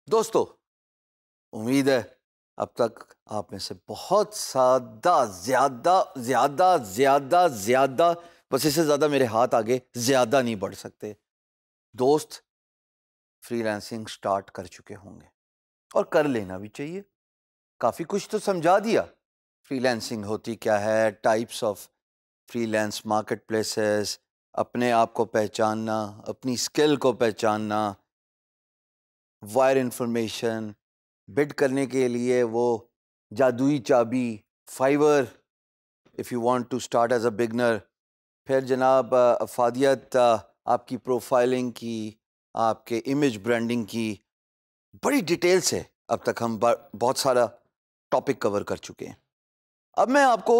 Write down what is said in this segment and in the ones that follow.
दोस्तों, उम्मीद है अब तक आप में से बहुत ज्यादा बस इससे ज्यादा मेरे हाथ आगे ज्यादा नहीं बढ़ सकते दोस्त फ्रीलांसिंग स्टार्ट कर चुके होंगे और कर लेना भी चाहिए। काफी कुछ तो समझा दिया, फ्रीलांसिंग होती क्या है, types of freelance market places, अपने आप को पहचानना, अपनी स्किल को पहचानना, वायर इंफॉर्मेशन, बिड करने के लिए वो जादुई चाबी Fiverr if you want to start as a beginner, फिर जनाब अफादियत आपकी प्रोफाइलिंग की, आपके इमेज ब्रांडिंग की, बड़ी डिटेल से अब तक हम बहुत सारा टॉपिक कवर कर चुके हैं। अब मैं आपको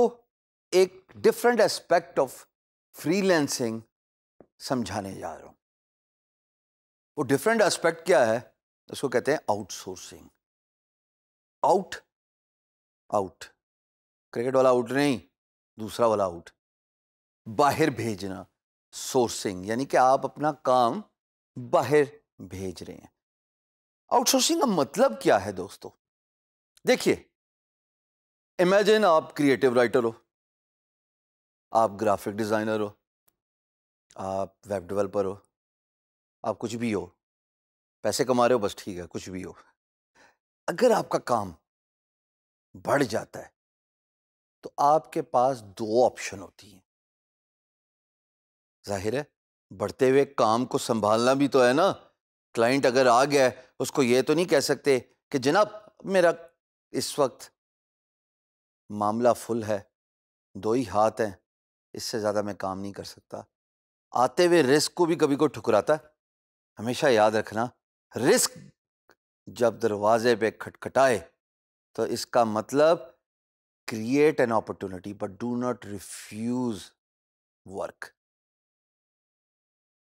एक डिफरेंट एस्पेक्ट ऑफ फ्रीलांसिंग समझाने जा रहा हूँ। वो डिफरेंट एस्पेक्ट क्या है? उसको कहते हैं आउटसोर्सिंग। आउट क्रिकेट वाला आउट नहीं, दूसरा वाला आउट, बाहर भेजना। सोर्सिंग यानी कि आप अपना काम बाहर भेज रहे हैं। आउटसोर्सिंग का मतलब क्या है दोस्तों? देखिए, इमेजिन आप क्रिएटिव राइटर हो, आप ग्राफिक डिजाइनर हो, आप वेब डेवलपर हो, आप कुछ भी हो, पैसे कमा रहे हो, बस ठीक है, कुछ भी हो। अगर आपका काम बढ़ जाता है तो आपके पास दो ऑप्शन होती हैं। जाहिर है, बढ़ते हुए काम को संभालना भी तो है ना। क्लाइंट अगर आ गया है, उसको ये तो नहीं कह सकते कि जनाब मेरा इस वक्त मामला फुल है, दो ही हाथ हैं, इससे ज़्यादा मैं काम नहीं कर सकता। आते हुए रिस्क को भी कभी को ठुकराता है। हमेशा याद रखना, रिस्क जब दरवाजे पे खटखटाए तो इसका मतलब create an opportunity but do not refuse work.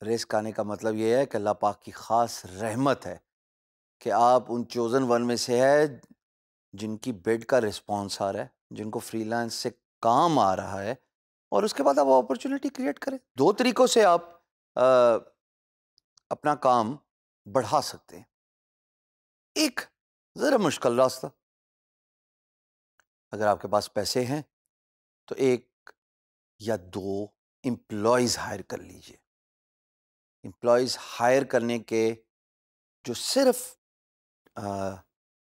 Risk आने का मतलब यह है कि अल्लाह पाक की खास रहमत है कि आप उन चोजन वन में से है जिनकी बिड का रिस्पॉन्स आ रहा है, जिनको फ्रीलांस से काम आ रहा है, और उसके बाद आप अपॉर्चुनिटी क्रिएट करें। दो तरीकों से आप अपना काम बढ़ा सकते हैं। एक ज़रा मुश्किल रास्ता, अगर आपके पास पैसे हैं तो एक या दो एम्प्लॉयज़ हायर कर लीजिए। एम्प्लॉयज़ हायर करने के जो सिर्फ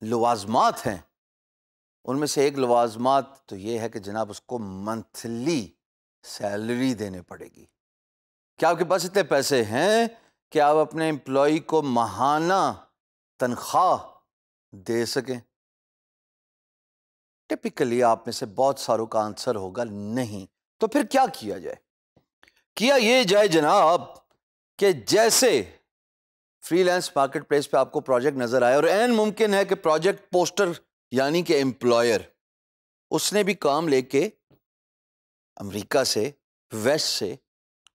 लवाजमात हैं, उनमें से एक लवाजमात तो ये है कि जनाब उसको मंथली सैलरी देने पड़ेगी। क्या आपके पास इतने पैसे हैं कि आप अपने एम्प्लॉय को माहाना तनख्वाह दे सकें? टिपिकली आप में से बहुत सारों का आंसर होगा नहीं। तो फिर क्या किया जाए? किया ये जाए जनाब कि जैसे फ्रीलांस मार्केट प्लेस पे आपको प्रोजेक्ट नजर आए, और एन मुमकिन है कि प्रोजेक्ट पोस्टर यानी कि एम्प्लॉयर उसने भी काम लेके अमेरिका से, वेस्ट से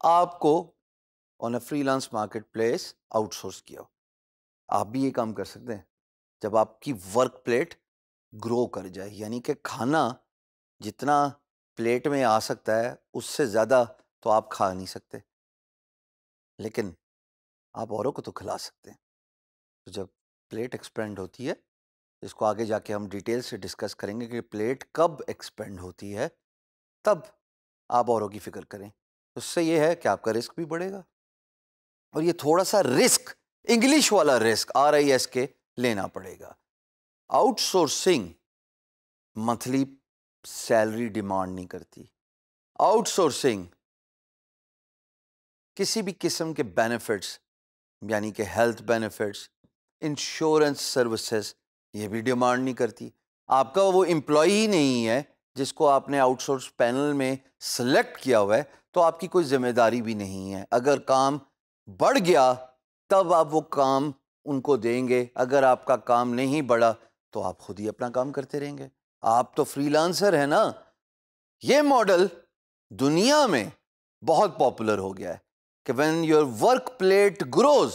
आपको on a freelance market place outsource किया। आप भी ये काम कर सकते हैं जब आपकी वर्क प्लेट ग्रो कर जाए, यानी कि खाना जितना प्लेट में आ सकता है उससे ज़्यादा तो आप खा नहीं सकते, लेकिन आप औरों को तो खिला सकते हैं। तो जब प्लेट एक्सपेंड होती है, इसको आगे जाके हम डिटेल से डिस्कस करेंगे कि प्लेट कब एक्सपेंड होती है, तब आप औरों की फिक्र करें। उससे ये है कि आपका रिस्क भी बढ़ेगा, और ये थोड़ा सा रिस्क, इंग्लिश वाला रिस्क, RIS के लेना पड़ेगा। आउटसोर्सिंग मंथली सैलरी डिमांड नहीं करती। आउटसोर्सिंग किसी भी किस्म के बेनिफिट्स यानी कि हेल्थ बेनिफिट्स, इंश्योरेंस सर्विसेज, ये भी डिमांड नहीं करती। आपका वो एम्प्लॉय ही नहीं है जिसको आपने आउटसोर्स पैनल में सेलेक्ट किया हुआ है, तो आपकी कोई जिम्मेदारी भी नहीं है। अगर काम बढ़ गया तब आप वो काम उनको देंगे, अगर आपका काम नहीं बढ़ा तो आप खुद ही अपना काम करते रहेंगे। आप तो फ्रीलांसर है ना। ये मॉडल दुनिया में बहुत पॉपुलर हो गया है कि when your work plate grows,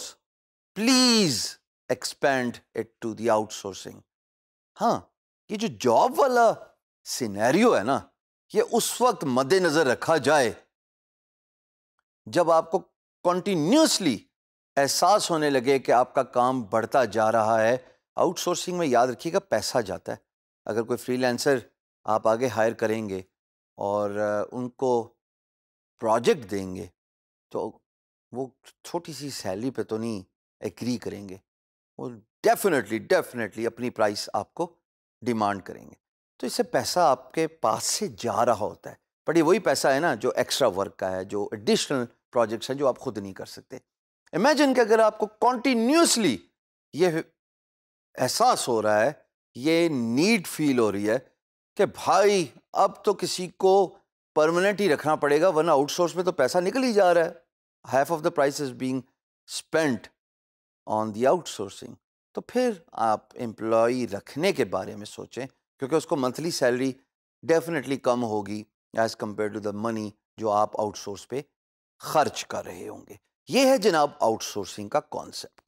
please expand it to the outsourcing. हाँ, ये जो जॉब वाला सिनेरियो है ना, ये उस वक्त मद्देनजर रखा जाए जब आपको कॉन्टिन्यूसली एहसास होने लगे कि आपका काम बढ़ता जा रहा है। आउटसोर्सिंग में याद रखिएगा पैसा जाता है। अगर कोई फ्रीलांसर आप आगे हायर करेंगे और उनको प्रोजेक्ट देंगे तो वो छोटी सी सैलरी पे तो नहीं एग्री करेंगे। वो डेफिनेटली डेफिनेटली अपनी प्राइस आपको डिमांड करेंगे। तो इससे पैसा आपके पास से जा रहा होता है, बट ये वही पैसा है ना जो एक्स्ट्रा वर्क का है, जो एडिशनल प्रोजेक्ट्स हैं जो आप खुद नहीं कर सकते। इमेजिन कि अगर आपको कॉन्टिन्यूसली ये एहसास हो रहा है, ये नीड फील हो रही है कि भाई अब तो किसी को परमानेंट ही रखना पड़ेगा वरना आउटसोर्स में तो पैसा निकल ही जा रहा है, half of the price is being spent on the outsourcing, तो फिर आप एम्प्लॉय रखने के बारे में सोचें, क्योंकि उसको मंथली सैलरी डेफिनेटली कम होगी as compared to the money जो आप आउटसोर्स पे खर्च कर रहे होंगे। ये है जनाब आउटसोर्सिंग का कॉन्सेप्ट।